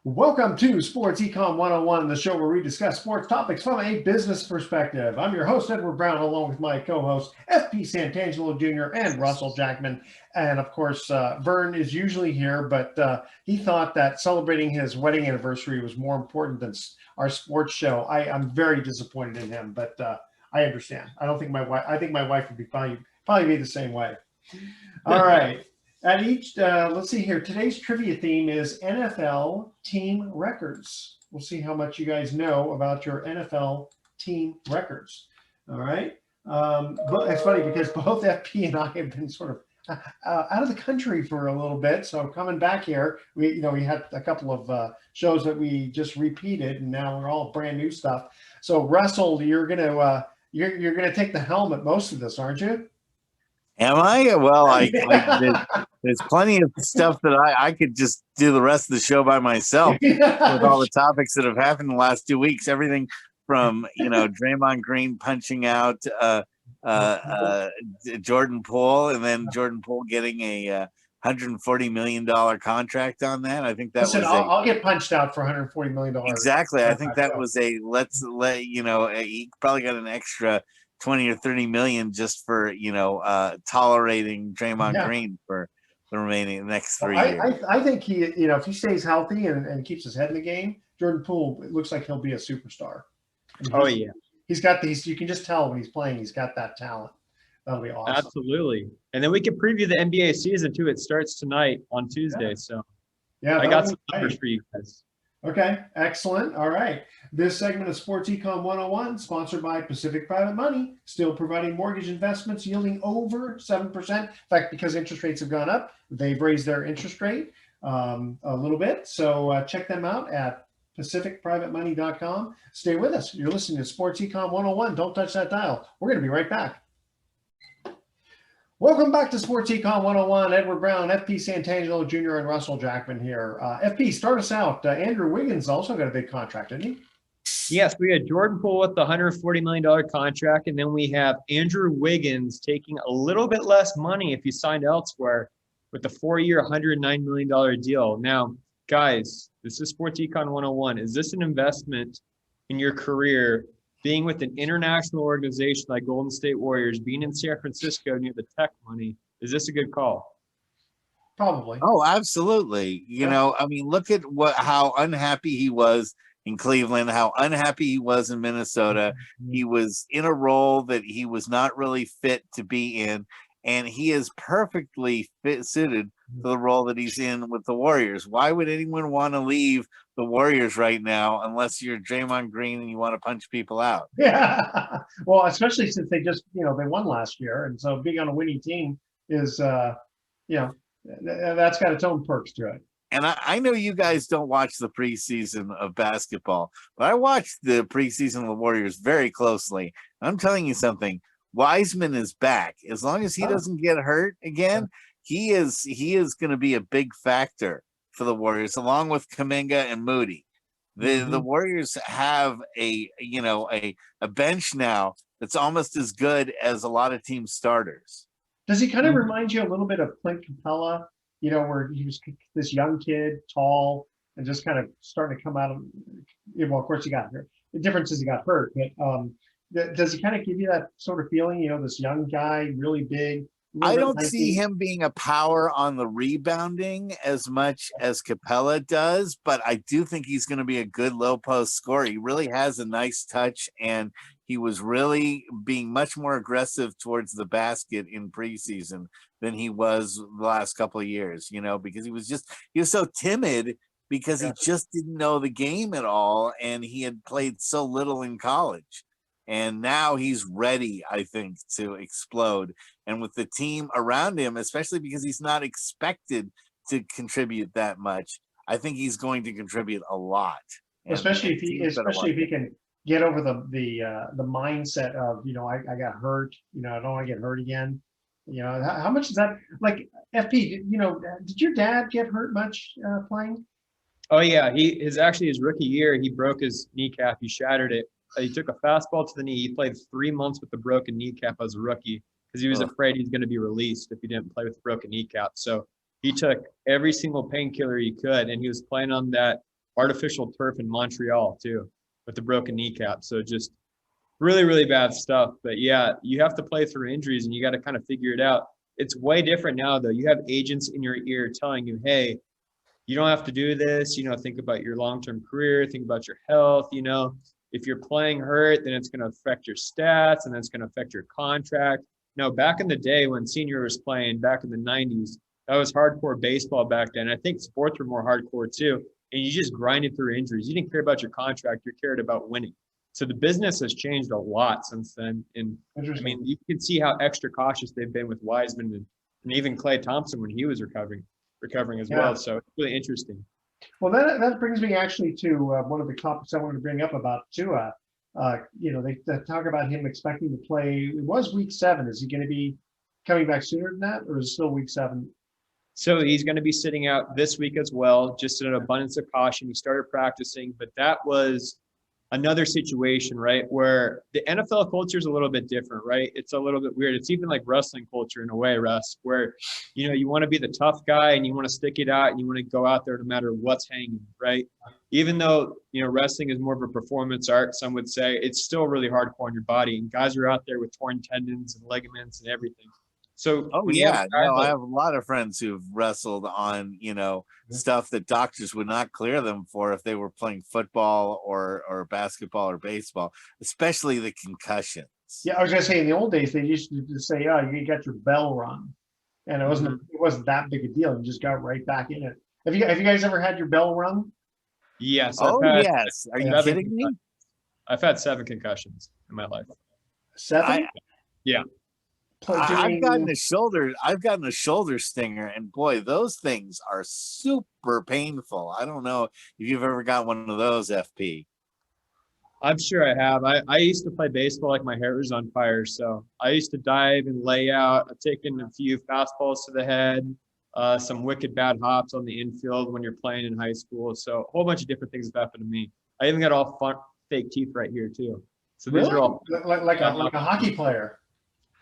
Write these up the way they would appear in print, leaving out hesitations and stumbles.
Welcome to Sports Econ 101, the show where we discuss sports topics from a business perspective. I'm your host, Edward Brown, along with my co-hosts, FP Santangelo Jr. and Russell Jackman. And of course, Vern is usually here, but he thought that celebrating his wedding anniversary was more important than our sports show. I'm very disappointed in him, but I understand. I think my wife would be probably be the same way. All right. At each, let's see here. Today's trivia theme is NFL team records. We'll see how much you guys know about your NFL team records. All right. But it's funny because both FP and I have been sort of out of the country for a little bit. So coming back here, we had a couple of shows that we just repeated, and now we're all brand new stuff. So Russell, you're gonna take the helm at most of this, aren't you? Am I? Well, there's plenty of stuff that I could just do the rest of the show by myself with all the topics that have happened in the last 2 weeks. Everything from, Draymond Green punching out Jordan Poole, and then Jordan Poole getting a $140 million contract on that. I think that I'll get punched out for $140 million. Exactly. I think that was he probably got an extra 20 or 30 million just for tolerating Draymond Green for the next 3 years. I think he, if he stays healthy and keeps his head in the game, Jordan Poole, it looks like he'll be a superstar. He's got these. You can just tell when he's playing, he's got that talent. That'll be awesome. Absolutely. And then we can preview the NBA season too. It starts tonight on Tuesday. So I got some numbers for you guys. Okay, excellent. All right. This segment of Sports Econ 101, sponsored by Pacific Private Money, still providing mortgage investments yielding over 7%. In fact, because interest rates have gone up, they've raised their interest rate a little bit. So check them out at pacificprivatemoney.com. Stay with us. You're listening to Sports Econ 101. Don't touch that dial. We're going to be right back. Welcome back to Sports Econ 101. Edward Brown, FP Santangelo Jr., and Russell Jackman here. FP, start us out. Andrew Wiggins also got a big contract, didn't he? Yes, we had Jordan Poole with the $140 million contract, and then we have Andrew Wiggins taking a little bit less money if he signed elsewhere with the 4-year, $109 million deal. Now, guys, this is Sports Econ 101. Is this an investment in your career? Being with an international organization like Golden State Warriors, being in San Francisco near the tech money, is this a good call? Probably. Oh, absolutely. Look at how unhappy he was in Cleveland, how unhappy he was in Minnesota. He was in a role that he was not really fit to be in, and he is perfectly suited to the role that he's in with the Warriors. Why would anyone want to leave the Warriors right now unless you're Draymond Green and you want to punch people out? Yeah. Well, especially since they just, they won last year. And so being on a winning team is, that's got its own perks to it. And I know you guys don't watch the preseason of basketball, but I watched the preseason of the Warriors very closely. I'm telling you something. Wiseman is back. As long as he doesn't get hurt again, he is going to be a big factor for the Warriors, along with Kuminga and Moody. The Warriors have a bench now that's almost as good as a lot of team starters. Does he kind of remind you a little bit of Clint Capella? Where he was this young kid, tall, and just kind of starting to come out of. Well, of course he got hurt. The difference is he got hurt, but does he kind of give you that sort of feeling? This young guy, really big. I don't see him being a power on the rebounding as much as Capella does, but I do think he's going to be a good low post scorer. He really has a nice touch, and he was really being much more aggressive towards the basket in preseason than he was the last couple of years, because he was so timid because he just didn't know the game at all, and he had played so little in college. And now he's ready, I think, to explode. And with the team around him, especially because he's not expected to contribute that much, I think he's going to contribute a lot. Especially if he can get over the mindset of, I got hurt, I don't want to get hurt again. How much is that? Like, FP, did your dad get hurt much playing? Oh yeah, his rookie year, he broke his kneecap. He shattered it. He took a fastball to the knee. He played 3 months with the broken kneecap as a rookie because he was afraid he's going to be released if he didn't play with the broken kneecap. So he took every single painkiller he could, and he was playing on that artificial turf in Montreal too, with the broken kneecap. So just really, really bad stuff. But yeah, you have to play through injuries and you got to kind of figure it out. It's way different now though. You have agents in your ear telling you, hey, you don't have to do this, think about your long-term career, think about your health, if you're playing hurt, then it's going to affect your stats and that's going to affect your contract. Now, back in the day when Senior was playing back in the 90s, that was hardcore baseball back then. I think sports were more hardcore too. And you just grinded through injuries. You didn't care about your contract. You cared about winning. So the business has changed a lot since then. And I mean, you can see how extra cautious they've been with Wiseman and even Klay Thompson when he was recovering as well. So it's really interesting. Well, that brings me actually to one of the topics I wanted to bring up about Tua. They talk about him expecting to play. It was week 7. Is he going to be coming back sooner than that, or is it still week 7? So he's going to be sitting out this week as well, just an abundance of caution. He started practicing, but that was another situation, right, where the NFL culture is a little bit different, right? It's a little bit weird. It's even like wrestling culture in a way, Russ, where, you want to be the tough guy and you want to stick it out and you want to go out there no matter what's hanging, right? Even though, wrestling is more of a performance art, some would say, it's still really hardcore on your body. And guys are out there with torn tendons and ligaments and everything. So, I have a lot of friends who've wrestled on, stuff that doctors would not clear them for if they were playing football or basketball or baseball, especially the concussions. Yeah, I was gonna say in the old days they used to just say, "Oh, you got your bell rung," and it wasn't that big a deal. You just got right back in it. Have you guys ever had your bell rung? Yes. Yes. Are you kidding me? I've had 7 concussions in my life. 7? Yeah. I've gotten a shoulder stinger, and boy, those things are super painful. I don't know if you've ever got one of those, FP. I'm sure I have. I used to play baseball like my hair was on fire. So I used to dive and lay out. I've taken a few fastballs to the head, some wicked bad hops on the infield when you're playing in high school. So a whole bunch of different things have happened to me. I even got all fake teeth right here too. So these are all like a hockey player.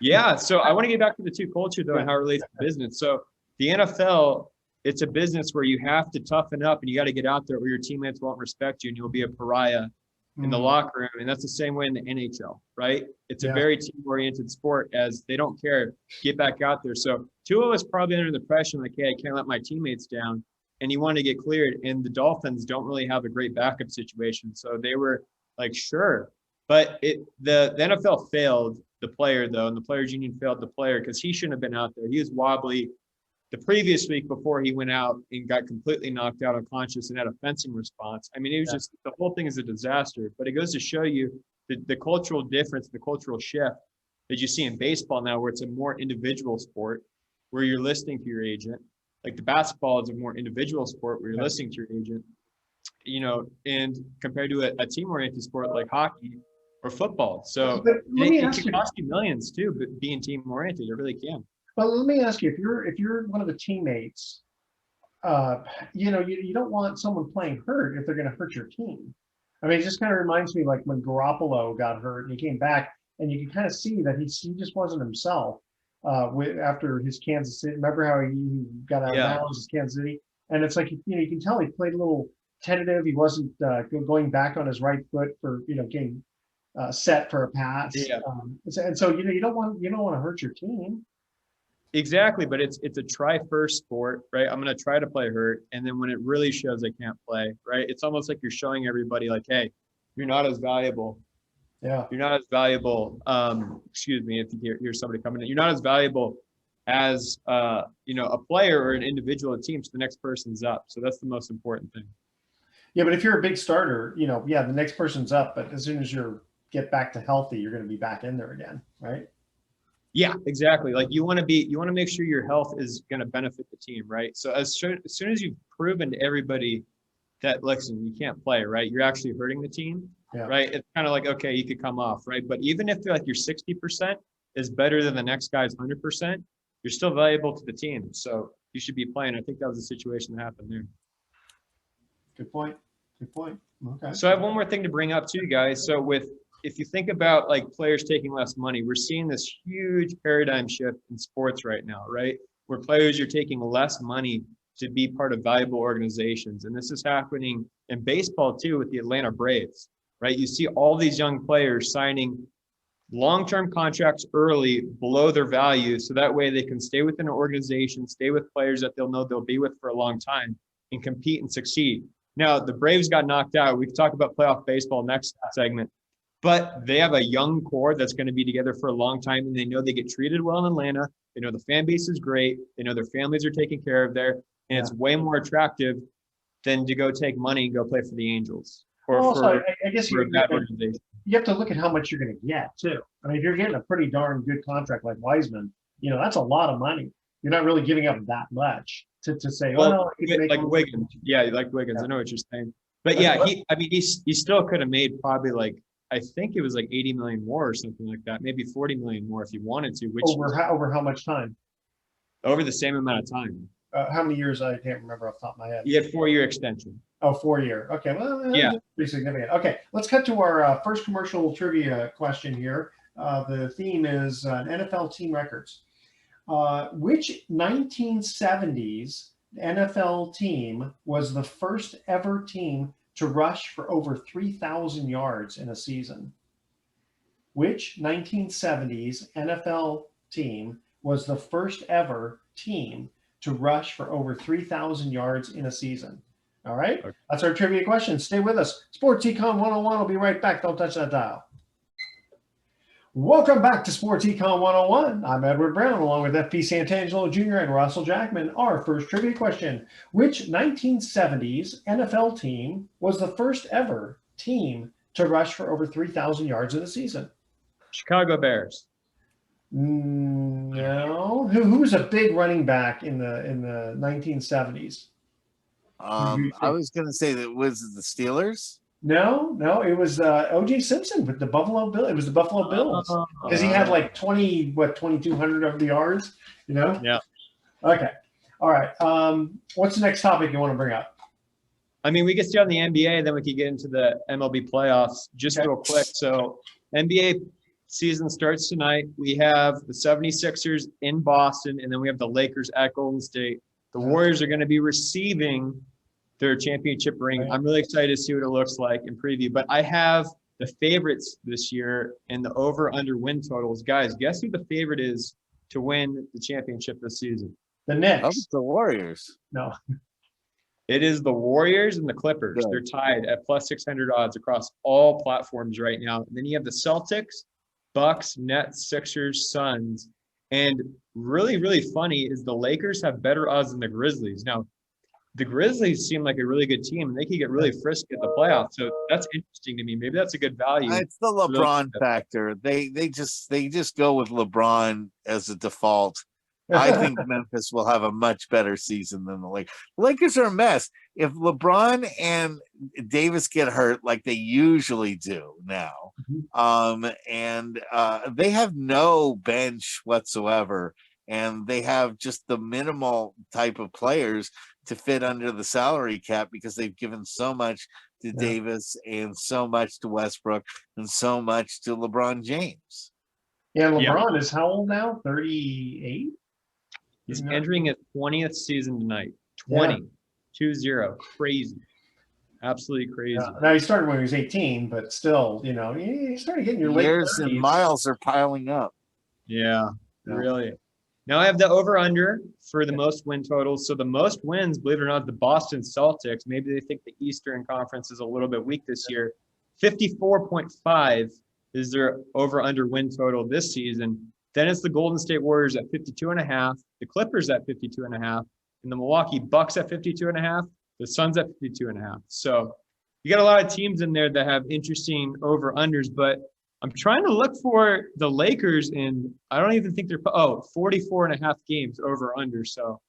Yeah. So I want to get back to the two culture though and how it relates to business. So the NFL, it's a business where you have to toughen up and you got to get out there or your teammates won't respect you and you'll be a pariah in the locker room. And that's the same way in the NHL, right? It's a very team-oriented sport as they don't care. Get back out there. So Tua was probably under the pressure like, hey, I can't let my teammates down. And he wanted to get cleared. And the Dolphins don't really have a great backup situation. So they were like, sure. But the NFL failed the player, though, and the players' union failed the player because he shouldn't have been out there. He was wobbly the previous week before he went out and got completely knocked out unconscious and had a fencing response. I mean, it was just the whole thing is a disaster. But it goes to show you the cultural difference, the cultural shift that you see in baseball now, where it's a more individual sport, where you're listening to your agent. Like the basketball is a more individual sport where you're listening to your agent, and compared to a team-oriented sport like hockey or football. So it can cost you millions too, but being team-oriented, it really can. But let me ask you, if you're one of the teammates, you don't want someone playing hurt if they're going to hurt your team. I mean, it just kind of reminds me like when Garoppolo got hurt and he came back, and you can kind of see that he just wasn't himself after his Kansas City. Remember how he got out of bounds his Kansas City, and it's like you can tell he played a little tentative. He wasn't going back on his right foot for getting set for a pass. Yeah. And so you don't want to hurt your team. Exactly, but it's a try first sport, right? I'm going to try to play hurt, and then when it really shows I can't play, right? It's almost like you're showing everybody like, hey, you're not as valuable. Yeah. You're not as valuable. Excuse me if you hear somebody coming in. You're not as valuable as a player or an individual team. So the next person's up. So that's the most important thing. Yeah, but if you're a big starter, the next person's up, but as soon as you get back to healthy, you're going to be back in there again, right? Yeah, exactly. Like you want to make sure your health is going to benefit the team, right? So as soon as you've proven to everybody that, listen, you can't play, right? You're actually hurting the team, right? It's kind of like, okay, you could come off, right? But even if you're 60% is better than the next guy's 100%, you're still valuable to the team. So you should be playing. I think that was the situation that happened there. Good point. Okay. So I have one more thing to bring up too, guys. So if you think about like players taking less money, we're seeing this huge paradigm shift in sports right now, right? Where players are taking less money to be part of valuable organizations. And this is happening in baseball too with the Atlanta Braves, right? You see all these young players signing long-term contracts early below their value, so that way they can stay within an organization, stay with players that they'll know they'll be with for a long time, and compete and succeed. Now, the Braves got knocked out. We can talk about playoff baseball next segment, but they have a young core that's going to be together for a long time, and they know they get treated well in Atlanta. They know the fan base is great. They know their families are taken care of there, and it's way more attractive than to go take money and go play for the Angels or also, I guess for a bad organization. You have to look at how much you're going to get too. I mean, if you're getting a pretty darn good contract like Wiseman, that's a lot of money. You're not really giving up that much to say, well, like Wiggins. Yeah, like Wiggins. Yeah. I know what you're saying. But yeah, he still could have made probably like, I think it was like 80 million more or something like that, maybe 40 million more if he wanted to. Which over how much time? Over the same amount of time. How many years? I can't remember off the top of my head. He had 4-year extension. Oh, 4-year. Okay, well, yeah, pretty significant. Okay, let's cut to our first commercial trivia question here. The theme is NFL team records. Which 1970s NFL team was the first ever team to rush for over 3,000 yards in a season? Which 1970s NFL team was the first ever team to rush for over 3,000 yards in a season? All right, okay. That's our trivia question. Stay with us. Sports Econ 101 will be right back. Don't touch that dial. Welcome back to Sports Econ 101. I'm Edward Brown, along with FP Santangelo Jr. and Russell Jackman. Our first trivia question: which 1970s NFL team was the first ever team to rush for over 3,000 yards in a season? Chicago Bears. No. Who was a big running back in the 1970s? I was going to say that was the Steelers. No, it was O.J. Simpson with the Buffalo Bill. It was the Buffalo Bills because he had like 2,200 of the yards. Yeah. Okay. All right. What's the next topic you want to bring up? I mean, we can stay on the NBA, then we can get into the MLB playoffs just real quick. So NBA season starts tonight. We have the 76ers in Boston, and then we have the Lakers at Golden State. The Warriors are going to be receiving their championship ring. I'm really excited to see what it looks like in preview. But I have the favorites this year and the over-under win totals. Guys, guess who the favorite is to win the championship this season? The Knicks. Oh, the Warriors. No. It is the Warriors and the Clippers. Yeah. They're tied at plus 600 odds across all platforms right now. And then you have the Celtics, Bucks, Nets, Sixers, Suns. And really, really funny is the Lakers have better odds than the Grizzlies. Now, the Grizzlies seem like a really good team, and they could get really frisky at the playoffs. So that's interesting to me. Maybe that's a good value. It's the LeBron factor. They just go with LeBron as a default. I think Memphis will have a much better season than the Lakers. Lakers are a mess. If LeBron and Davis get hurt like they usually do now, and they have no bench whatsoever, and they have just the minimal type of players to fit under the salary cap because they've given so much to Davis and so much to Westbrook and so much to LeBron James. Yeah, LeBron is how old now? 38? He's entering his 20th season tonight. 20. 2-0. Crazy. Absolutely crazy. Yeah. Now, he started when he was 18, but still, he started getting your years and miles are piling up. Yeah, really. Now I have the over-under for the most win totals. So the most wins, believe it or not, the Boston Celtics. Maybe they think the Eastern Conference is a little bit weak this year. 54.5 is their over-under win total this season. Then it's the Golden State Warriors at 52.5, the Clippers at 52.5, and the Milwaukee Bucks at 52.5, the Suns at 52.5. So you got a lot of teams in there that have interesting over-unders, but I'm trying to look for the Lakers, and I don't even think they're 44.5 games over/under. So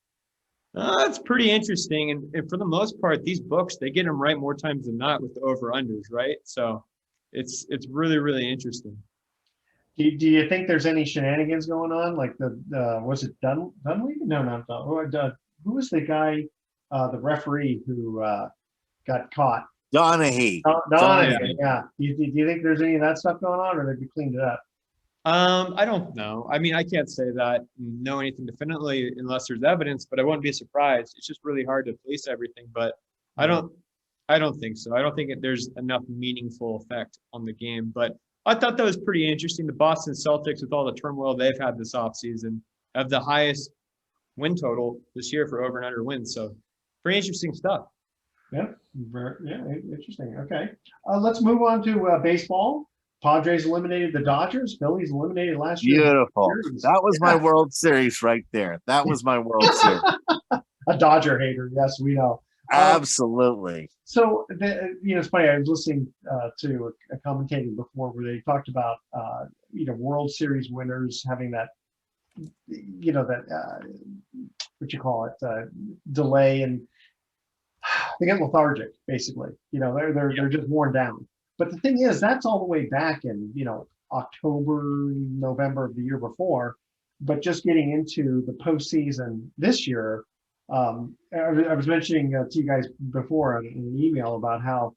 that's pretty interesting. And for the most part, these books, they get them right more times than not with the over/unders, right? So it's really, really interesting. Do you think there's any shenanigans going on? Like was it Dunleavy? No, not Dunleavy. Who was the guy, the referee who got caught? Donahue. Donahue, yeah. Do you think there's any of that stuff going on, or have you cleaned it up? I don't know. I mean, I can't say that, know anything definitively unless there's evidence, but I wouldn't be surprised. It's just really hard to police everything, but I don't think so. I don't think there's enough meaningful effect on the game, but I thought that was pretty interesting. The Boston Celtics, with all the turmoil they've had this offseason, have the highest win total this year for over and under wins. So pretty interesting stuff. Yeah, interesting. Okay, let's move on to baseball. Padres eliminated the Dodgers. Phillies eliminated last year. Beautiful. That was my World Series right there. That was my World Series. A Dodger hater, yes, we know. Absolutely. So, it's funny. I was listening to a commentator before where they talked about, World Series winners having that, what you call it, delay, and they get lethargic, basically. They're just worn down. But the thing is, that's all the way back in, October, November of the year before. But just getting into the postseason this year, I was mentioning to you guys before in an email about how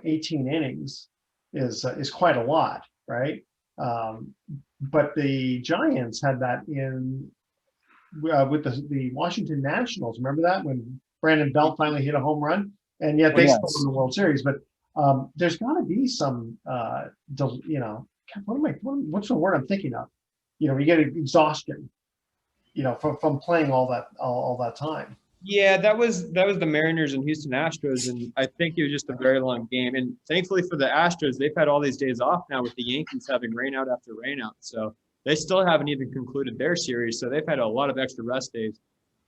18 innings is quite a lot, right? But the Giants had that in with the Washington Nationals. Remember that when Brandon Belt finally hit a home run, and yet they still won the World Series. But there's got to be some, what's the word I'm thinking of? You get exhaustion. From playing all that time. Yeah, that was the Mariners and Houston Astros, and I think it was just a very long game. And thankfully for the Astros, they've had all these days off now with the Yankees having rain out after rain out. So they still haven't even concluded their series. So they've had a lot of extra rest days.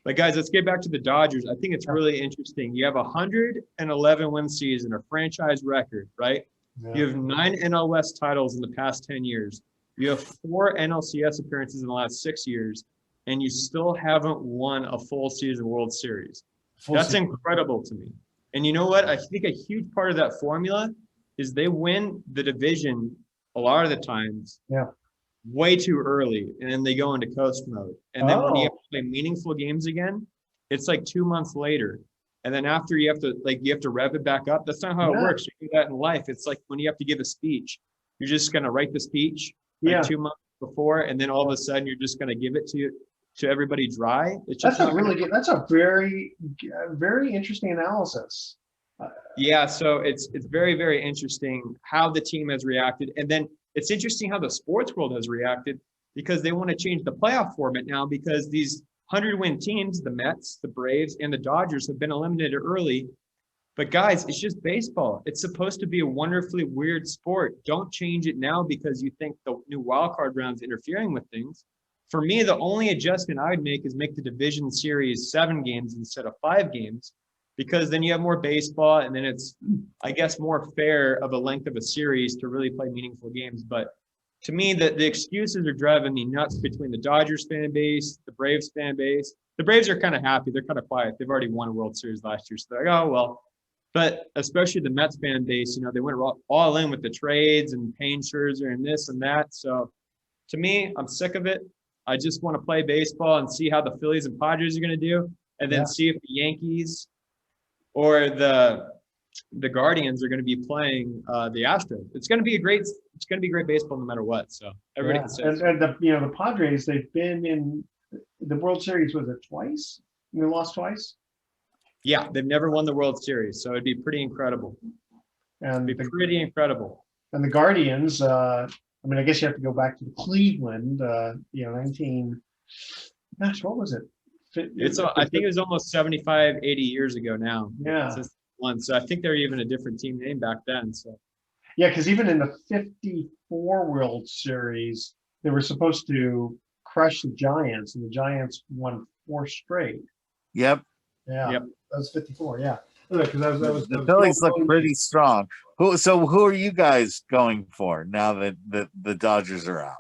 But guys, let's get back to the Dodgers. I think it's really interesting. You have a 111 win season, a franchise record, right? Yeah. You have 9 NL West titles in the past 10 years. You have 4 NLCS appearances in the last 6 years. And you still haven't won a full season World Series. That's incredible to me. And you know what? I think a huge part of that formula is they win the division a lot of the times way too early, and then they go into coast mode. And then when you have to play meaningful games again, it's like 2 months later. And then after you have to rev it back up. That's not how it works. You do that in life. It's like when you have to give a speech, you're just going to write the speech 2 months before, and then all of a sudden you're just going to give it to everybody dry. It's just that's a very, very interesting analysis. So it's very, very interesting how the team has reacted. And then it's interesting how the sports world has reacted, because they want to change the playoff format now, because these 100-win teams, the Mets, the Braves, and the Dodgers, have been eliminated early. But guys, it's just baseball. It's supposed to be a wonderfully weird sport. Don't change it now because you think the new wildcard round's interfering with things. For me, the only adjustment I would make is make the division series 7 games instead of 5 games, because then you have more baseball, and then it's, I guess, more fair of a length of a series to really play meaningful games. But to me, the excuses are driving me nuts between the Dodgers fan base, the Braves fan base. The Braves are kind of happy. They're kind of quiet. They've already won a World Series last year. So they're like, oh, well. But especially the Mets fan base, they went all in with the trades and paying Scherzer and this and that. So to me, I'm sick of it. I just want to play baseball and see how the Phillies and Padres are going to do, and then see if the Yankees or the Guardians are going to be playing the Astros. It's going to be great baseball no matter what. So everybody can say. And the Padres, they've been in the World Series, was it twice? They lost twice? Yeah, they've never won the World Series, so it'd be pretty incredible. And it'd be pretty incredible. And the Guardians, I guess you have to go back to Cleveland, 19, gosh, what was it? I think it was almost 75, 80 years ago now. Yeah. So I think they're even a different team name back then. So. Yeah, because even in the 54 World Series, they were supposed to crush the Giants, and the Giants won 4 straight. Yep. Yeah. Yep. That was 54. Yeah. The Phillies look pretty strong. Who are you guys going for now that the Dodgers are out?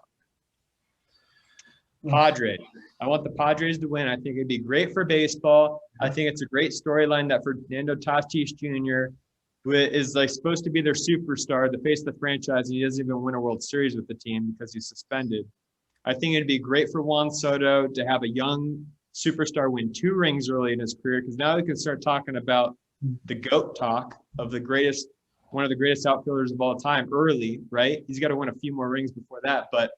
Padres. I want the Padres to win. I think it'd be great for baseball. I think it's a great storyline that Fernando Tatis Jr., who is supposed to be their superstar, the face of the franchise, and he doesn't even win a World Series with the team because he's suspended. I think it'd be great for Juan Soto to have a young superstar win 2 rings early in his career, because now we can start talking about the GOAT talk of one of the greatest outfielders of all time early, right? He's got to win a few more rings before that. But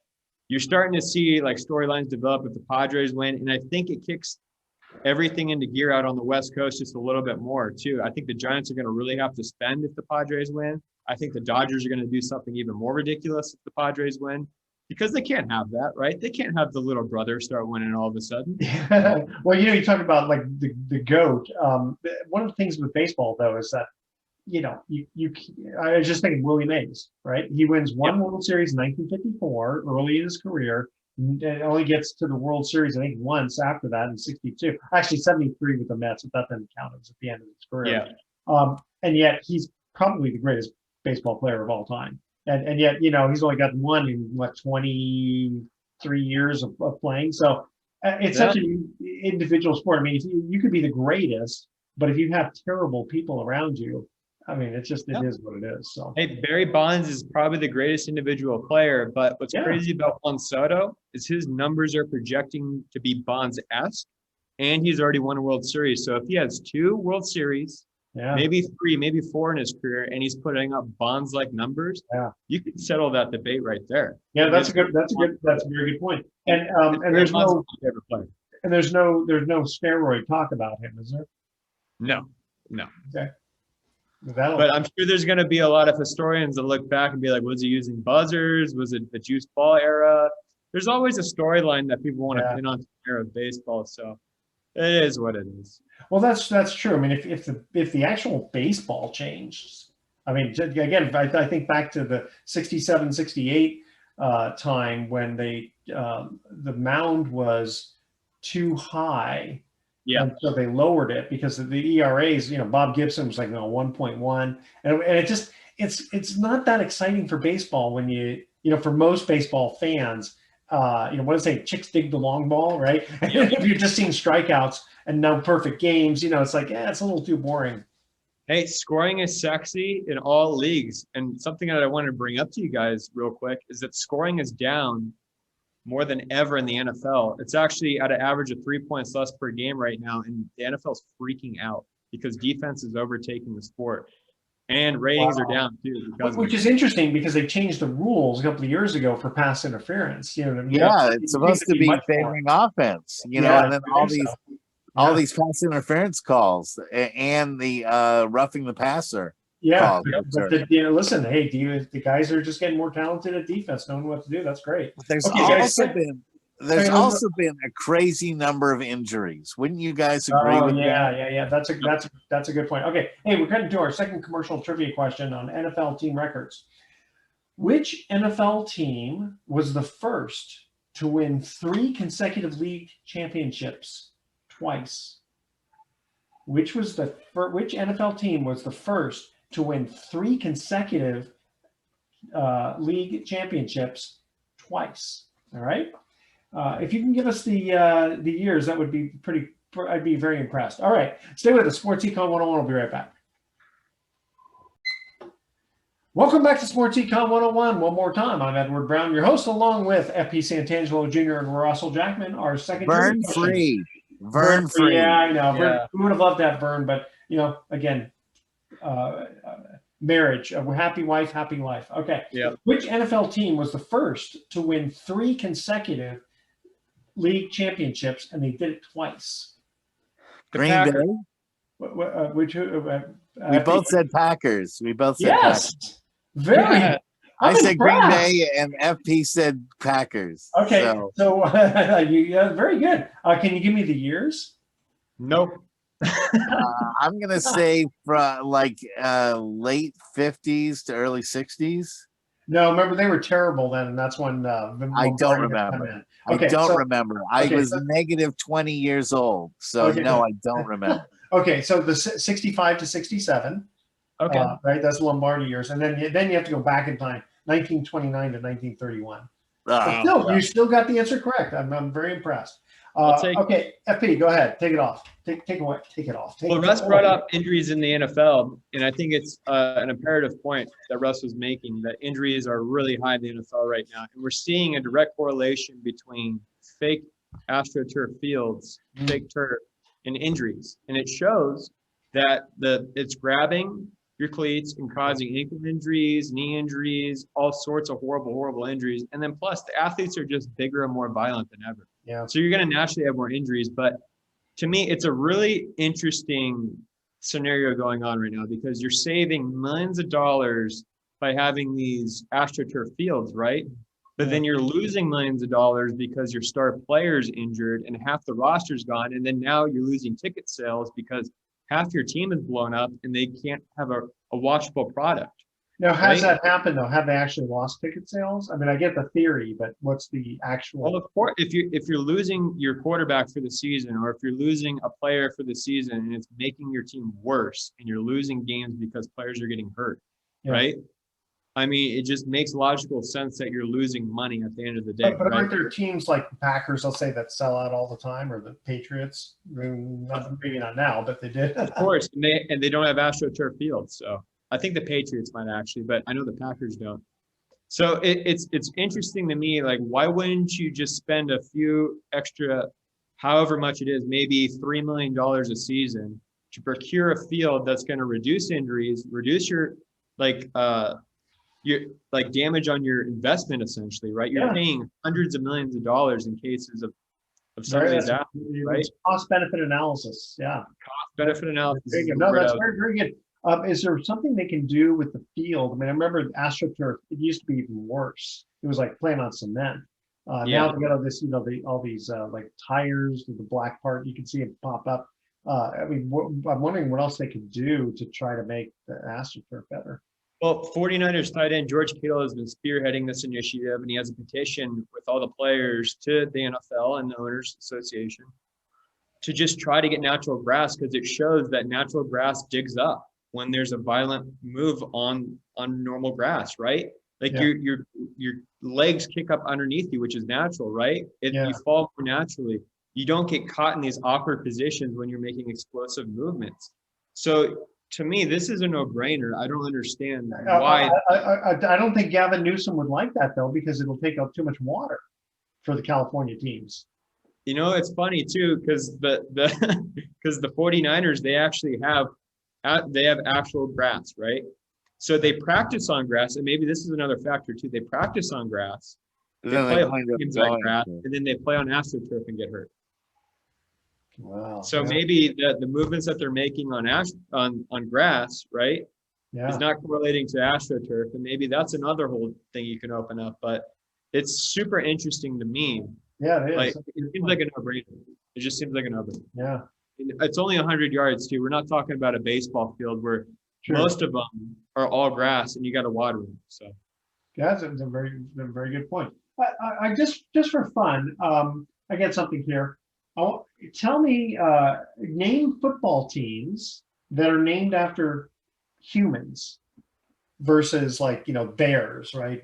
you're starting to see like storylines develop if the Padres win, and I think it kicks everything into gear out on the West Coast just a little bit more too. I think the Giants are going to really have to spend if the Padres win. I think the Dodgers are going to do something even more ridiculous if the Padres win, because they can't have that, right? They can't have the little brother start winning all of a sudden. Well, you talk about like the GOAT. One of the things with baseball though is that, I was just thinking Willie Mays, right? He wins one World Series in 1954, early in his career. And only gets to the World Series, I think, once after that in 62. Actually, 73 with the Mets, but that didn't count. It was at the end of his career. Yeah. And yet he's probably the greatest baseball player of all time. And yet, he's only got one in, 23 years of playing. So it's such an individual sport. I mean, you could be the greatest, but if you have terrible people around you, I mean, it is what it is. So, hey, Barry Bonds is probably the greatest individual player, but what's crazy about Juan Soto is his numbers are projecting to be Bonds-esque, and he's already won a World Series. So if he has 2 World Series, maybe 3, maybe 4 in his career, and he's putting up Bonds-like numbers, you can settle that debate right there. Yeah, that's a very good point. And there's no steroid talk about him, is there? No. Okay. But I'm sure there's going to be a lot of historians that look back and be like, was he using buzzers? Was it the juice ball era? There's always a storyline that people want to pin on the era of baseball. So it is what it is. Well, that's true. I mean, if the actual baseball changed, I mean, again, I think back to the 67, 68 time when the mound was too high. Yeah. And so they lowered it because of the ERAs, Bob Gibson was like 1.1. And it's not that exciting for baseball when for most baseball fans, what do they say? Chicks dig the long ball, right? Yeah. If you're just seeing strikeouts and no perfect games, it's like, it's a little too boring. Hey, scoring is sexy in all leagues. And something that I wanted to bring up to you guys real quick is that scoring is down more than ever in the NFL. It's actually at an average of 3 points less per game right now, and the NFL is freaking out because defense is overtaking the sport, and ratings are down too. Which is interesting because they changed the rules a couple of years ago for pass interference. It's supposed to be favoring offense, and then all these pass interference calls and the roughing the passer. Yeah, but listen, hey, the guys are just getting more talented at defense, knowing what to do. That's great. There's also been a crazy number of injuries. Wouldn't you guys agree with that? Yeah. That's a good point. Okay, hey, we're getting to our second commercial trivia question on NFL team records. Which NFL team was the first to win 3 consecutive league championships twice? Which NFL team was the first to win 3 consecutive league championships twice? All right. If you can give us the years, that would be I'd be very impressed. All right. Stay with us. Sports Econ 101. We'll be right back. Welcome back to Sports Econ 101. One more time, I'm Edward Brown, your host, along with FP Santangelo Jr. and Russell Jackman. Our second Vern Free. Yeah, I know. Yeah. We would have loved that, Vern, but again, marriage, a happy wife, happy life. Okay. Yeah. Which NFL team was the first to win 3 consecutive league championships, and they did it twice? Green Bay. We both said Packers. We both said Packers. Very. Yeah. I said Green Bay, and FP said Packers. Okay, so very good. Can you give me the years? Nope. I'm gonna say from late 50s to early 60s. No, remember they were terrible then, and that's when I don't remember. I don't remember. I was negative 20 years old, so no, I don't remember. Okay, so the 65 to 67. Okay. Right, that's Lombardi years, and then you have to go back in time, 1929 to 1931. You still got the answer correct. I'm very impressed. Okay, FP, go ahead. Take it off. Take it off. Well, Russ brought up injuries in the NFL, and I think it's an imperative point that Russ was making, that injuries are really high in the NFL right now. And we're seeing a direct correlation between fake AstroTurf fields, fake turf, and injuries. And it shows that it's grabbing your cleats and causing ankle injuries, knee injuries, all sorts of horrible injuries. And then plus the athletes are just bigger and more violent than ever. Yeah. So you're going to naturally have more injuries. But to me, it's a really interesting scenario going on right now because you're saving millions of dollars by having these AstroTurf fields, right? But then you're losing millions of dollars because your star player's injured and half the roster's gone. And then now you're losing ticket sales because half your team is blown up and they can't have a watchable product. Now, has that happened though? Have they actually lost ticket sales? I mean, I get the theory, but what's the actual? Well, of course, if you're losing your quarterback for the season, or if you're losing a player for the season, and it's making your team worse, and you're losing games because players are getting hurt, right? I mean, it just makes logical sense that you're losing money at the end of the day. But aren't there teams like the Packers, let's say, that sell out all the time, or the Patriots? Maybe not now, but they did. Of course, and they don't have AstroTurf fields, so I think the Patriots might actually, but I know the Packers don't. So it's interesting to me, like, why wouldn't you just spend a few extra, however much it is, maybe $3 million a season to procure a field that's going to reduce injuries, reduce your damage on your investment, essentially, right? You're paying hundreds of millions of dollars in cases of some of these athletes, right? Cost benefit analysis, Cost benefit analysis. No, that's very good. Is there something they can do with the field? I mean, I remember AstroTurf. It used to be even worse. It was like playing on cement. Now they got all this, all these like tires with the black part. You can see it pop up. I mean, I'm wondering what else they could do to try to make the AstroTurf better. Well, 49ers tight end George Kittle has been spearheading this initiative, and he has a petition with all the players to the NFL and the Owners Association to just try to get natural grass, because it shows that natural grass digs up when there's a violent move on normal grass, right? Like your legs kick up underneath you, which is natural, right? You fall more naturally. You don't get caught in these awkward positions when you're making explosive movements. So to me, this is a no-brainer. I don't understand why. I don't think Gavin Newsom would like that, though, because it'll take up too much water for the California teams. You know, it's funny too, because the 49ers, they actually have actual grass, right? So they practice on grass, and maybe this is another factor too. They practice on grass, they play games like grass, and then they play on AstroTurf and get hurt. Wow. So maybe the movements that they're making on grass, right, is not correlating to AstroTurf, and maybe that's another whole thing you can open up. But it's super interesting to me. Yeah, it is. Like, it seems like a no-brainer. It just seems like a no-brainer. Yeah. It's only 100 yards too. We're not talking about a baseball field where most of them are all grass and you got to water them. So yeah, that's a very good point. I just for fun, I get something here. Tell me, name football teams that are named after humans versus, like, bears, right?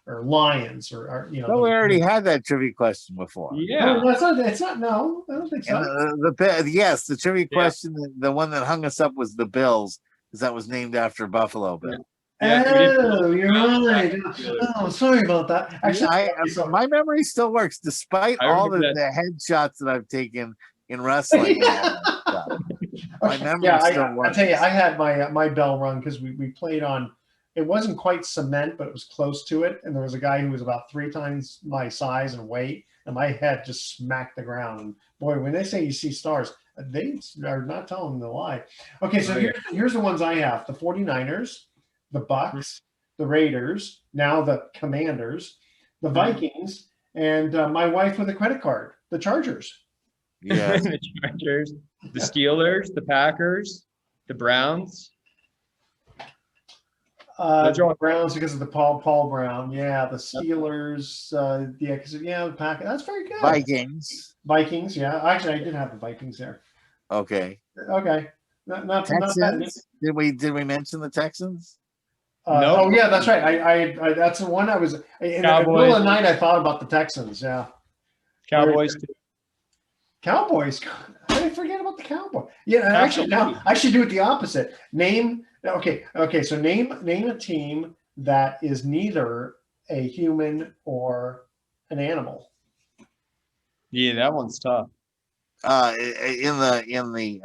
Or lions, or we already had that trivia question before. Yeah, no, it's not. No, I don't think so. The trivia question, the one that hung us up was the Bills, because that was named after Buffalo Bill. Oh, you're right. Oh, sorry about that. Actually, my memory still works despite all the headshots that I've taken in wrestling. My memory still works. I tell you, I had my bell rung because we played on. It wasn't quite cement, but it was close to it. And there was a guy who was about 3 times my size and weight, and my head just smacked the ground. And boy, when they say you see stars, they are not telling the lie. Okay, so here's the ones I have: the 49ers, the Bucks, the Raiders, now the Commanders, the Vikings, and my wife with a credit card, the Chargers. Yeah, the Chargers, the Steelers, the Packers, the Browns. The Browns because of the Paul Brown. Yeah, the Steelers. The Packers. That's very good. Vikings. Yeah, actually, I did have the Vikings there. Okay. Not Texans. Not did we mention the Texans? No. Oh yeah, that's right. I that's the one I was in the middle of the night. I thought about the Texans. Yeah. Cowboys too. Cowboys. How did I forget about the Cowboys? Yeah, actually, now I should do it the opposite. Okay. So name a team that is neither a human or an animal. Yeah, that one's tough. in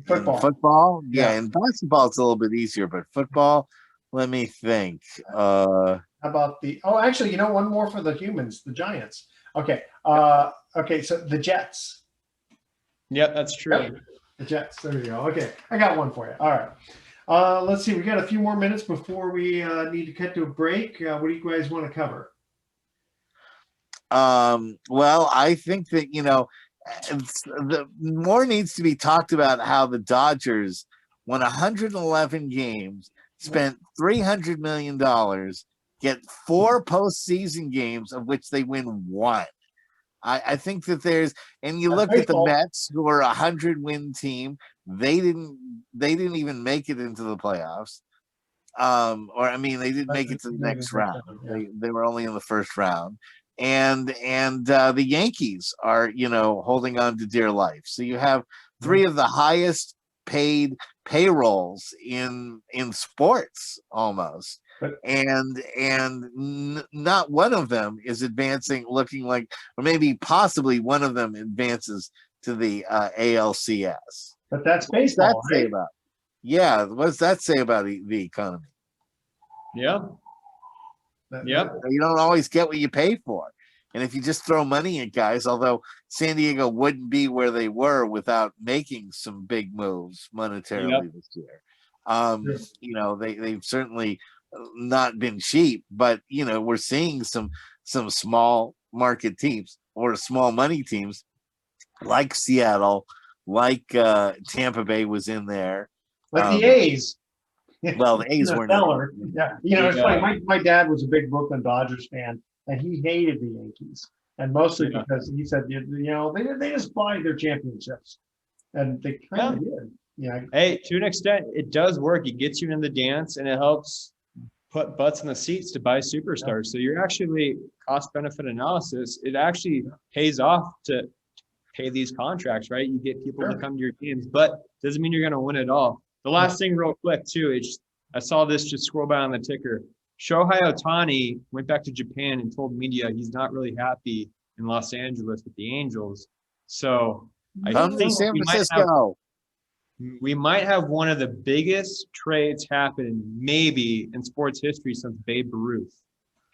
Football. football. Yeah. Yeah, in basketball it's a little bit easier, but football, let me think. How about actually, one more for the humans, the Giants. Okay. Okay, so the Jets. Yep, that's true. Yep. The Jets. There you go. Okay, I got one for you. All right. Let's see. We got a few more minutes before we need to cut to a break. What do you guys want to cover? Well, I think that the more needs to be talked about how the Dodgers won 111 games, spent $300 million, get 4 postseason games of which they win 1. I think that and you look at the Mets, who are a 100-win team. They didn't even make it into the playoffs. They didn't make it to the next round. They were only in the first round. And the Yankees are, holding on to dear life. So you have 3 of the highest paid payrolls in sports almost. And not one of them is advancing, looking like, or maybe possibly one of them advances to the ALCS. But that's baseball, right? Yeah, what does that say about the economy? Yeah. Yep. You don't always get what you pay for. And if you just throw money at guys, although San Diego wouldn't be where they were without making some big moves monetarily this year. They've certainly not been cheap, but we're seeing some small market teams or small money teams like Seattle, like Tampa Bay was in there. Like the A's. Well, the A's weren't. Yeah. It's funny. My dad was a big Brooklyn Dodgers fan, and he hated the Yankees, and mostly because he said, they just buy their championships, and they kind of did. Yeah. Hey, to an extent, it does work. It gets you in the dance, and it helps put butts in the seats to buy superstars. So you're actually cost-benefit analysis. It actually pays off to pay these contracts, right? You get people to come to your games, but doesn't mean you're going to win it all. The last thing real quick too, I saw this just scroll by on the ticker. Shohei Ohtani went back to Japan and told media he's not really happy in Los Angeles with the Angels. So I think San Francisco. We might have one of the biggest trades happen maybe in sports history since Babe Ruth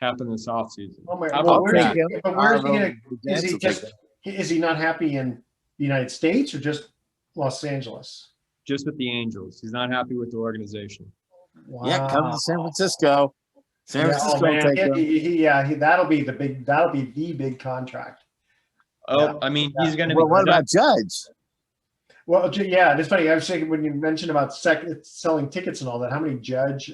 happened this offseason. Oh my God. But where's he going to is he not happy in the United States or just Los Angeles? Just with the Angels. He's not happy with the organization. Wow. Yeah, come to San Francisco. San Francisco will take him. That'll be the big contract. Oh, I mean, he's going to be. Well, what about Judge? Well, yeah, it's funny. I was thinking when you mentioned about selling tickets and all that, how many Judge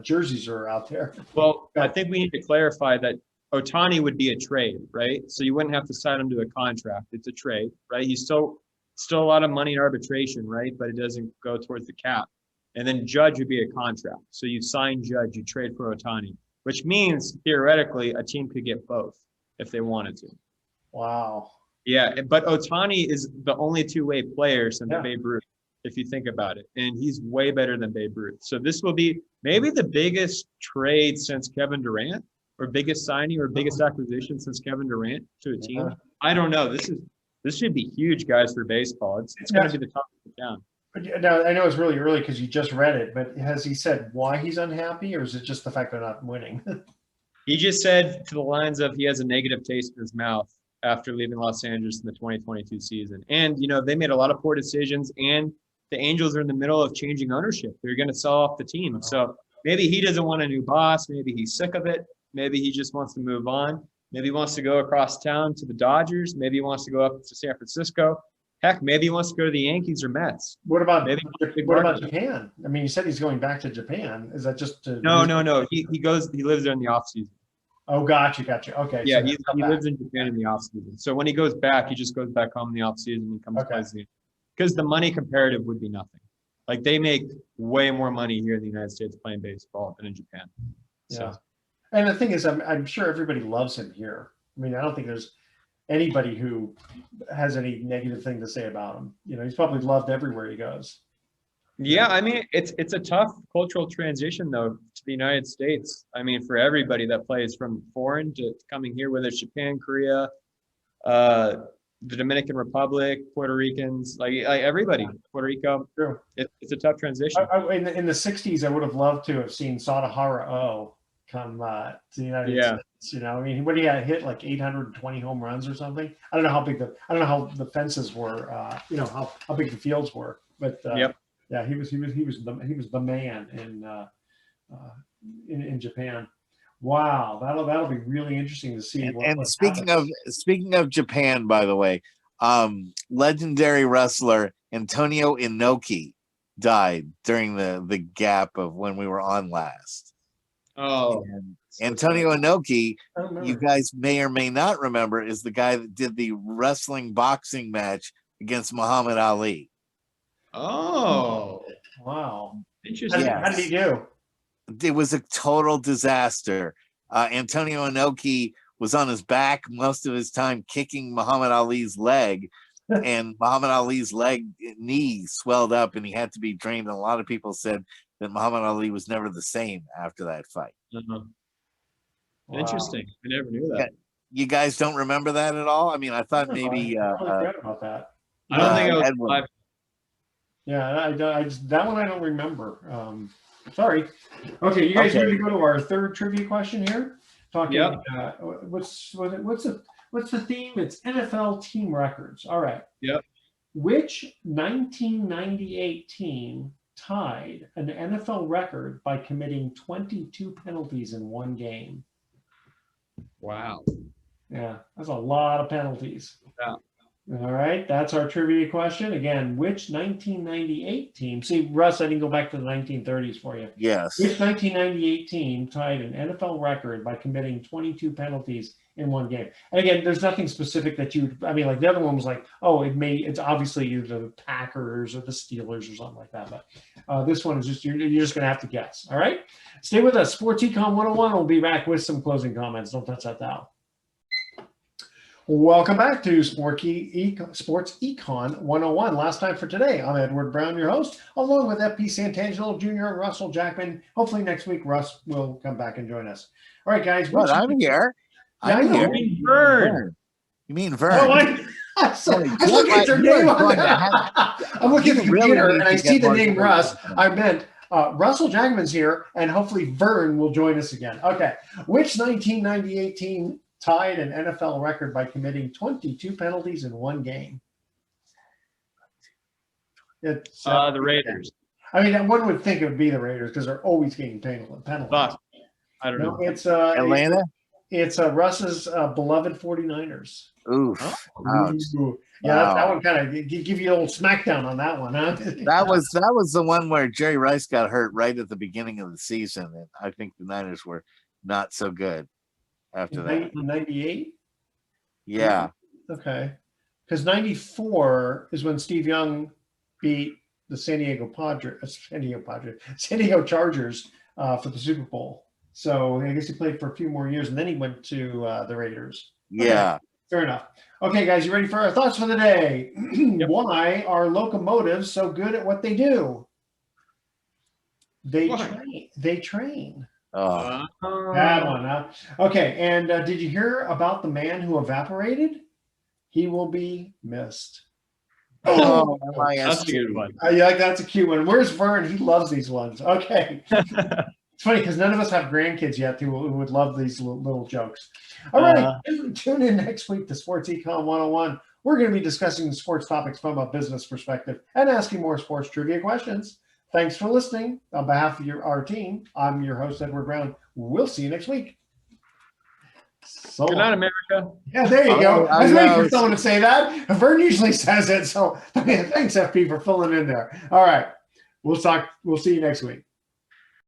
jerseys are out there? Well, I think we need to clarify that Ohtani would be a trade, right? So you wouldn't have to sign him to a contract. It's a trade, right? He's still a lot of money in arbitration, right? But it doesn't go towards the cap. And then Judge would be a contract. So you sign Judge, you trade for Ohtani, which means theoretically a team could get both if they wanted to. Wow. Yeah, but Ohtani is the only two-way player since Babe Ruth, if you think about it. And he's way better than Babe Ruth. So this will be maybe the biggest trade since Kevin Durant, or biggest signing or biggest acquisition since Kevin Durant to a team. I don't know. This should be huge, guys, for baseball. It's going to be the top of the town. Now, I know it's really early because you just read it, but has he said why he's unhappy, or is it just the fact they're not winning? He just said to the lines of he has a negative taste in his mouth after leaving Los Angeles in the 2022 season. And, they made a lot of poor decisions, and the Angels are in the middle of changing ownership. They're going to sell off the team. So maybe he doesn't want a new boss. Maybe he's sick of it. Maybe he just wants to move on. Maybe he wants to go across town to the Dodgers. Maybe he wants to go up to San Francisco. Heck, maybe he wants to go to the Yankees or Mets. What about Japan? I mean, you said he's going back to Japan. Is that just to No. He lives there in the off season. Oh, gotcha. Okay. Yeah, so he lives in Japan in the off season. So when he goes back, he just goes back home in the off season and comes back. Because the money comparative would be nothing. Like they make way more money here in the United States playing baseball than in Japan. So. Yeah. And the thing is, I'm sure everybody loves him here. I mean, I don't think there's anybody who has any negative thing to say about him. He's probably loved everywhere he goes. Yeah, I mean, it's a tough cultural transition, though, to the United States. I mean, for everybody that plays from foreign to coming here, whether it's Japan, Korea, the Dominican Republic, Puerto Ricans, like everybody, Puerto Rico. True. It's a tough transition. In the 60s, I would have loved to have seen Sadahara O come to the United States. You know, I mean, what he had hit like 820 home runs or something. I don't know how the fences were. You know how big the fields were, but yeah, he was the man in Japan. Wow, that'll be really interesting to see. And speaking of Japan, by the way, legendary wrestler Antonio Inoki died during the gap of when we were on last. Oh, and Antonio Inoki, you guys may or may not remember, is the guy that did the wrestling boxing match against Muhammad Ali. Oh, wow, interesting. How did he do? It was a total disaster. Antonio Inoki was on his back most of his time kicking Muhammad Ali's leg, and Muhammad Ali's knee swelled up and he had to be drained. And a lot of people said that Muhammad Ali was never the same after that fight. Wow. Interesting. I never knew that. You guys don't remember that at all? I mean, I thought maybe I forgot about that. I don't think I was alive. Yeah, I just, that one I don't remember. Sorry. Okay, you guys ready to go to our third trivia question here? Talking. What's the theme? It's NFL team records. All right. Yep. Which 1998 team tied an NFL record by committing 22 penalties in one game? Wow. Yeah, that's a lot of penalties. Yeah. All right, that's our trivia question. Again, which 1998 team? See, Russ, I didn't go back to the 1930s for you. Yes. Which 1998 team tied an NFL record by committing 22 penalties in one game? And again, there's nothing specific that I mean, like the other one was like, oh, it's obviously either the Packers or the Steelers or something like that. But this one is just, you're just going to have to guess. All right, stay with us. Sports Econ 101. We'll be back with some closing comments. Don't touch that dial. Welcome back to Sports Econ 101. Last time for today, I'm Edward Brown, your host, along with FP Santangelo Jr. and Russell Jackman. Hopefully next week, Russ will come back and join us. All right, guys. But I'm here. I'm here. You mean Vern. You mean Vern? Oh, I'm looking at their name on that. I'm looking at the computer and I see the name Russ. I meant Russell Jackman's here, and hopefully Vern will join us again. Okay. Which 1998 team tied an NFL record by committing 22 penalties in one game? It's The Raiders. I mean, one would think it would be the Raiders because they're always getting penalties. I don't know. It's Atlanta? It's Russ's beloved 49ers. Oof. Ouch. Yeah, Wow. that one kind of give you a little smackdown on that one, huh? That was the one where Jerry Rice got hurt right at the beginning of the season, and I think the Niners were not so good after that. 98? Yeah. Okay. Because 94 is when Steve Young beat the San Diego Chargers for the Super Bowl. So I guess he played for a few more years, and then he went to the Raiders. Okay. Yeah. Fair enough. Okay, guys, you ready for our thoughts for the day? Yep. Why are locomotives so good at what they do? They train. Oh. Bad one, huh? Okay, and did you hear about the man who evaporated? He will be missed. Oh, That's a good one. Yeah, that's a cute one. Where's Vern? He loves these ones. Okay. It's funny because none of us have grandkids yet who would love these little jokes. All right, tune in next week to Sports Econ 101. We're going to be discussing sports topics from a business perspective and asking more sports trivia questions. Thanks for listening. On behalf of our team, I'm your host, Edward Brown. We'll see you next week. So Good night, America. Yeah, there you go. I was waiting for someone to say that. Vern usually says it, so thanks, FP, for filling in there. All right, we'll see you next week.